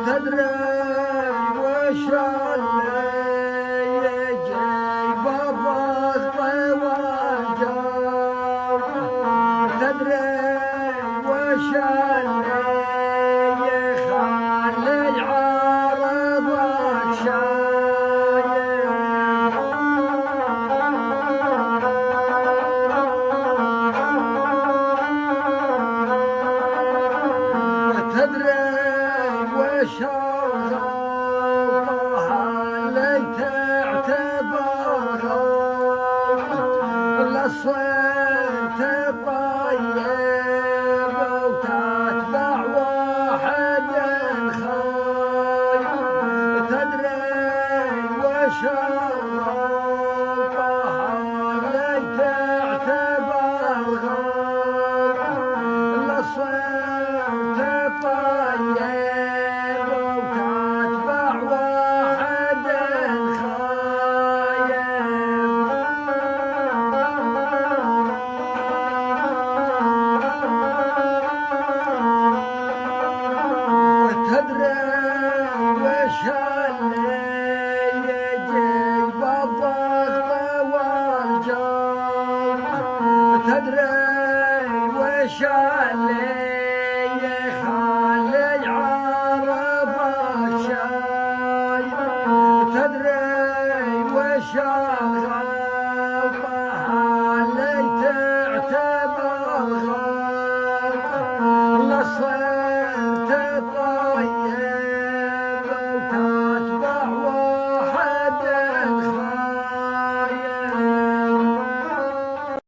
تدري وش اللي يجي بالضغط والجو، تدري وش اللي يخلي عارضك شايب، تدري وش الغلطة اللي تعتبر للصيد تطيب وتتبع واحد خايب، تدري وش الغلطة اللي تعتبر للصيد تطيب وتتبع واحد خايب، وتدري وش اللي يجي بالضغط والجو، تدري وش اللي يخلي عارضك شايب، تدري وش